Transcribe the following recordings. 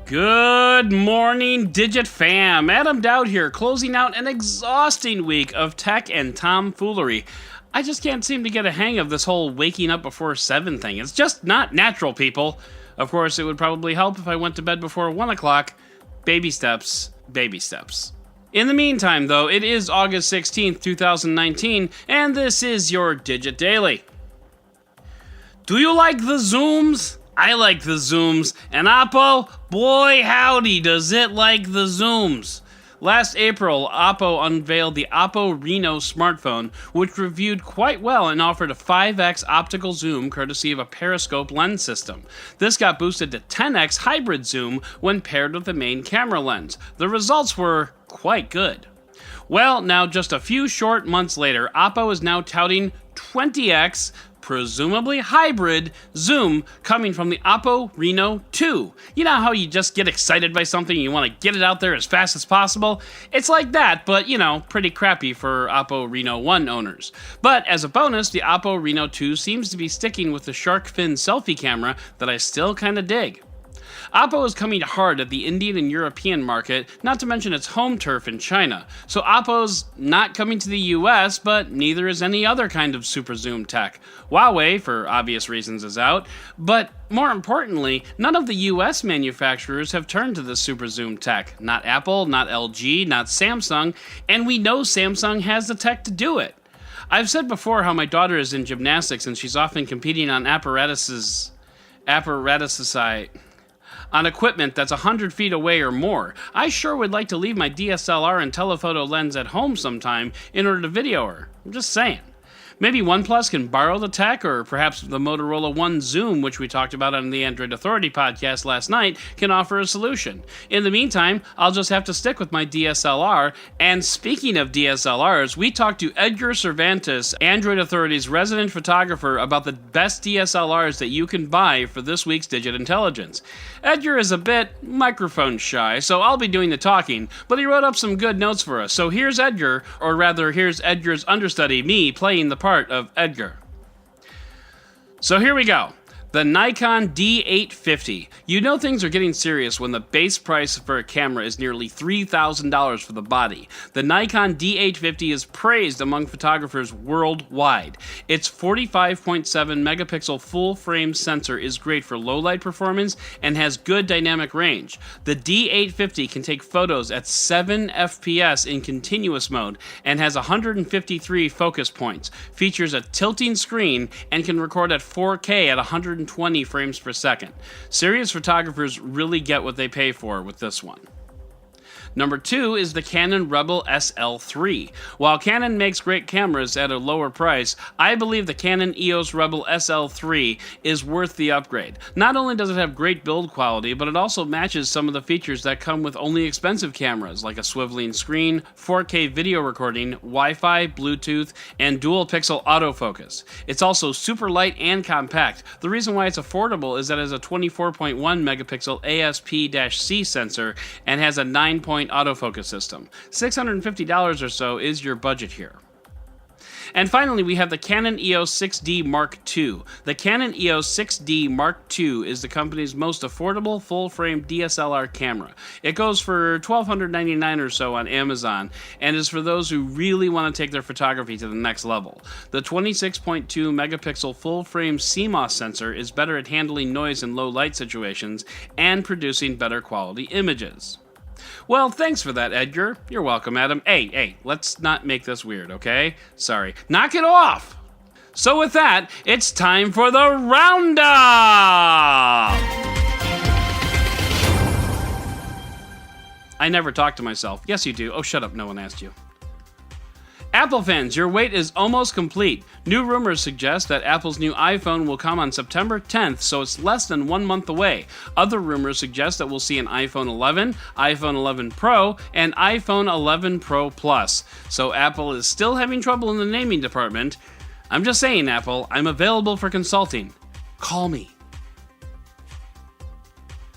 Good morning, DGiT fam. Adam Dowd here, closing out an exhausting week of tech and tomfoolery. I just can't seem to get a hang of this whole waking up before 7 thing. It's just not natural, people. Of course, it would probably help if I went to bed before 1 o'clock. Baby steps, baby steps. In the meantime, though, it is August 16th, 2019, and this is your DGiT Daily. Do you like the zooms? I like the zooms, and Oppo, boy howdy does it like the zooms. Last April, Oppo unveiled the Oppo Reno smartphone, which reviewed quite well and offered a 5x optical zoom courtesy of a periscope lens system. This got boosted to 10x hybrid zoom when paired with the main camera lens. The results were quite good. Well, now just a few short months later, Oppo is now touting 20x, presumably hybrid, zoom coming from the Oppo Reno 2. You know how you just get excited by something and you want to get it out there as fast as possible? It's like that, but pretty crappy for Oppo Reno 1 owners. But as a bonus, the Oppo Reno 2 seems to be sticking with the shark fin selfie camera that I still kinda dig. Oppo is coming hard at the Indian and European market, not to mention its home turf in China. So Oppo's not coming to the US, but neither is any other kind of super zoom tech. Huawei, for obvious reasons, is out. But more importantly, none of the US manufacturers have turned to this super zoom tech. Not Apple, not LG, not Samsung, and we know Samsung has the tech to do it. I've said before how my daughter is in gymnastics and she's often competing on on equipment that's 100 feet away or more. I sure would like to leave my DSLR and telephoto lens at home sometime in order to video her. I'm just saying. Maybe OnePlus can borrow the tech, or perhaps the Motorola One Zoom, which we talked about on the Android Authority podcast last night, can offer a solution. In the meantime, I'll just have to stick with my DSLR. And speaking of DSLRs, we talked to Edgar Cervantes, Android Authority's resident photographer, about the best DSLRs that you can buy for this week's DGiT Intelligence. Edgar is a bit microphone shy, so I'll be doing the talking, but he wrote up some good notes for us. So here's Edgar, or rather, here's Edgar's understudy, me, playing the part of Edgar. So here we go. The Nikon D850. You know things are getting serious when the base price for a camera is nearly $3,000 for the body. The Nikon D850 is praised among photographers worldwide. Its 45.7 megapixel full-frame sensor is great for low-light performance and has good dynamic range. The D850 can take photos at 7 FPS in continuous mode and has 153 focus points, features a tilting screen, and can record at 4K at 120 frames per second. Serious photographers really get what they pay for with this one. Number 2 is the Canon Rebel SL3. While Canon makes great cameras at a lower price, I believe the Canon EOS Rebel SL3 is worth the upgrade. Not only does it have great build quality, but it also matches some of the features that come with only expensive cameras, like a swiveling screen, 4K video recording, Wi-Fi, Bluetooth, and dual pixel autofocus. It's also super light and compact. The reason why it's affordable is that it has a 24.1 megapixel ASP-C sensor and has a 9-point autofocus system. $650 or so is your budget here. And finally, we have the Canon EOS 6D Mark II. The Canon EOS 6D Mark II is the company's most affordable full-frame DSLR camera. It goes for $1,299 or so on Amazon, and is for those who really want to take their photography to the next level. The 26.2 megapixel full-frame CMOS sensor is better at handling noise in low-light situations and producing better quality images. Well, thanks for that, Edgar. You're welcome, Adam. Hey, let's not make this weird, okay? Sorry. Knock it off! So with that, it's time for the roundup! I never talk to myself. Yes, you do. Oh, shut up. No one asked you. Apple fans, your wait is almost complete. New rumors suggest that Apple's new iPhone will come on September 10th, so it's less than 1 month away. Other rumors suggest that we'll see an iPhone 11, iPhone 11 Pro, and iPhone 11 Pro Plus. So Apple is still having trouble in the naming department. I'm just saying, Apple, I'm available for consulting. Call me.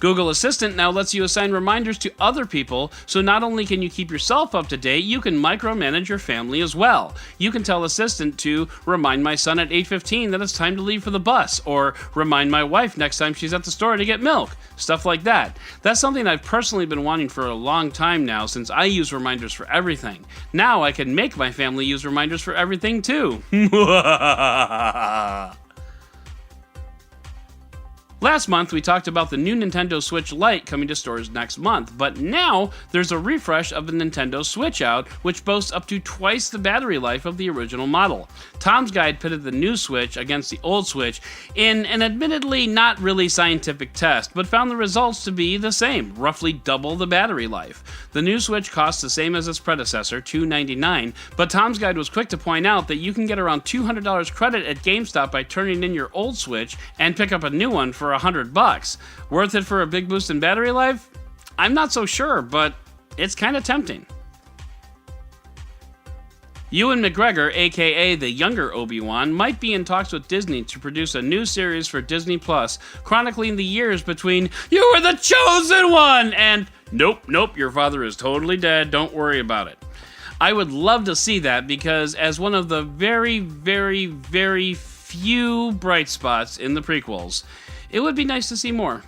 Google Assistant now lets you assign reminders to other people, so not only can you keep yourself up to date, you can micromanage your family as well. You can tell Assistant to remind my son at 8:15 that it's time to leave for the bus, or remind my wife next time she's at the store to get milk, stuff like that. That's something I've personally been wanting for a long time now, since I use reminders for everything. Now I can make my family use reminders for everything too. Last month, we talked about the new Nintendo Switch Lite coming to stores next month, but now there's a refresh of the Nintendo Switch out, which boasts up to twice the battery life of the original model. Tom's Guide pitted the new Switch against the old Switch in an admittedly not really scientific test, but found the results to be the same, roughly double the battery life. The new Switch costs the same as its predecessor, $299, but Tom's Guide was quick to point out that you can get around $200 credit at GameStop by turning in your old Switch and pick up a new one for $100. Worth it for a big boost in battery life? I'm not so sure, but it's kind of tempting. Ewan McGregor, aka the younger Obi-Wan, might be in talks with Disney to produce a new series for Disney Plus, chronicling the years between "You were the chosen one" and Nope, your father is totally dead, don't worry about it." I would love to see that, because as one of the very, very, very few bright spots in the prequels, it would be nice to see more.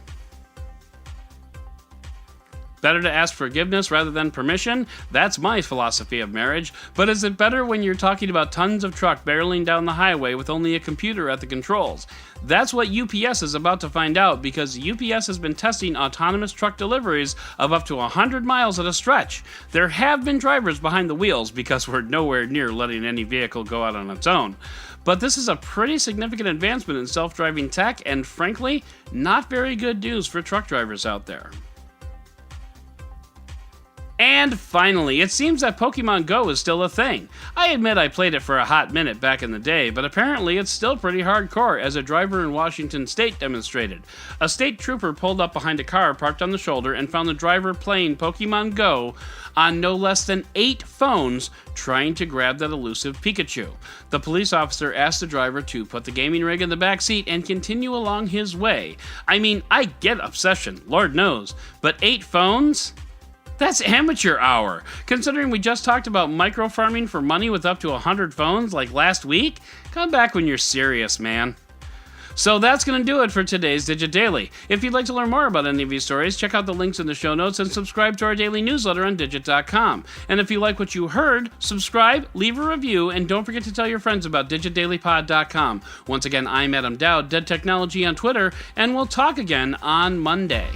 Better to ask forgiveness rather than permission? That's my philosophy of marriage. But is it better when you're talking about tons of truck barreling down the highway with only a computer at the controls? That's what UPS is about to find out, because UPS has been testing autonomous truck deliveries of up to 100 miles at a stretch. There have been drivers behind the wheels, because we're nowhere near letting any vehicle go out on its own. But this is a pretty significant advancement in self-driving tech, and frankly, not very good news for truck drivers out there. And finally, it seems that Pokemon Go is still a thing. I admit I played it for a hot minute back in the day, but apparently it's still pretty hardcore, as a driver in Washington State demonstrated. A state trooper pulled up behind a car parked on the shoulder and found the driver playing Pokemon Go on no less than 8 phones, trying to grab that elusive Pikachu. The police officer asked the driver to put the gaming rig in the back seat and continue along his way. I mean, I get obsession, Lord knows, but 8 phones? That's amateur hour. Considering we just talked about micro-farming for money with up to 100 phones like last week, come back when you're serious, man. So that's going to do it for today's DGiT Daily. If you'd like to learn more about any of these stories, check out the links in the show notes and subscribe to our daily newsletter on DGiT.com. And if you like what you heard, subscribe, leave a review, and don't forget to tell your friends about DigitDailyPod.com. Once again, I'm Adam Dowd, Dead Technology on Twitter, and we'll talk again on Monday.